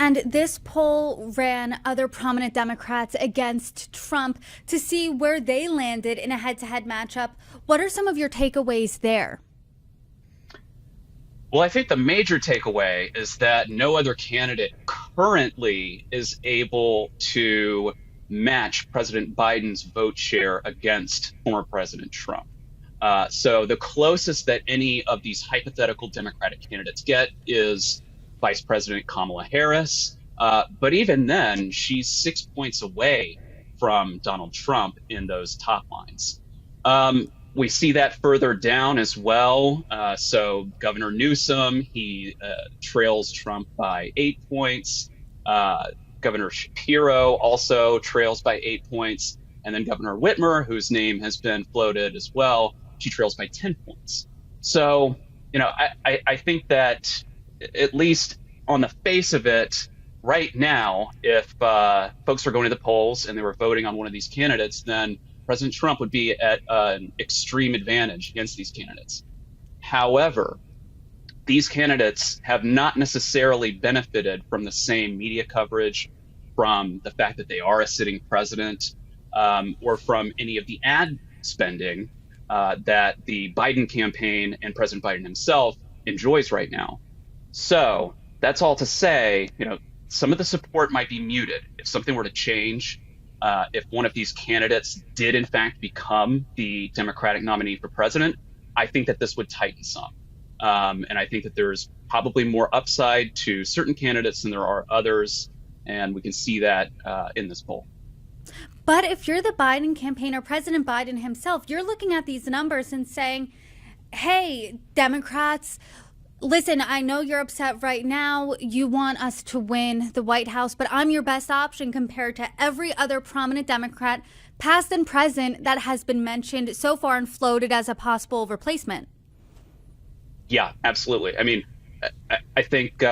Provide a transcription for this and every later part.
And this poll ran other prominent Democrats against Trump to see where they landed in a head-to-head matchup. What are some of your takeaways there? Well, I think the major takeaway is that no other candidate currently is able to match President Biden's vote share against former President Trump. So the closest that any of these hypothetical Democratic candidates get is Vice President Kamala Harris. But even then, she's 6 points away from Donald Trump in those top lines. We see that further down as well. So Governor Newsom, he trails Trump by 8 points. Governor Shapiro also trails by 8 points. And then Governor Whitmer, whose name has been floated as well, she trails by 10 points. So, I think that at least on the face of it, right now, if folks are going to the polls and they were voting on one of these candidates, then President Trump would be at an extreme advantage against these candidates. However, these candidates have not necessarily benefited from the same media coverage, from the fact that they are a sitting president, or from any of the ad spending that the Biden campaign and President Biden himself enjoys right now. So that's all to say, some of the support might be muted. If something were to change, if one of these candidates did in fact become the Democratic nominee for president, I think that this would tighten some. And I think that there's probably more upside to certain candidates than there are others. And we can see that in this poll. But if you're the Biden campaign or President Biden himself, you're looking at these numbers and saying, hey, Democrats, listen, I know you're upset right now. You want us to win the White House, but I'm your best option compared to every other prominent Democrat, past and present, that has been mentioned so far and floated as a possible replacement. Yeah, absolutely. I mean, I think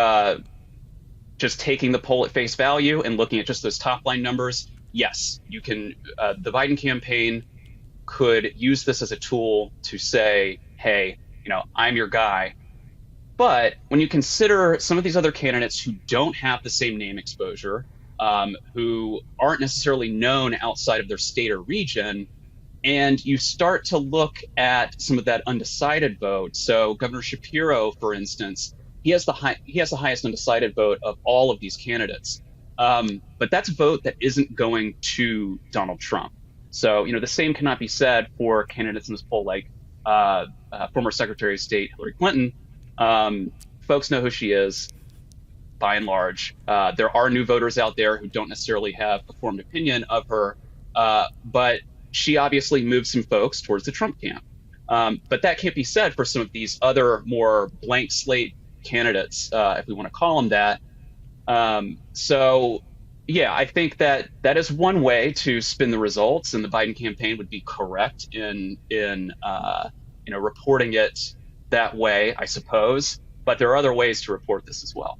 just taking the poll at face value and looking at just those top line numbers, yes, you can. The Biden campaign could use this as a tool to say, hey, I'm your guy. But when you consider some of these other candidates who don't have the same name exposure, who aren't necessarily known outside of their state or region, and you start to look at some of that undecided vote. So Governor Shapiro, for instance, he has the highest undecided vote of all of these candidates. But that's a vote that isn't going to Donald Trump. So, the same cannot be said for candidates in this poll like former Secretary of State Hillary Clinton. Folks know who she is, by and large. There are new voters out there who don't necessarily have a formed opinion of her, but she obviously moves some folks towards the Trump camp. But that can't be said for some of these other more blank slate candidates, if we want to call them that. So, yeah, I think that is one way to spin the results, and the Biden campaign would be correct in reporting it that way, I suppose. But there are other ways to report this as well.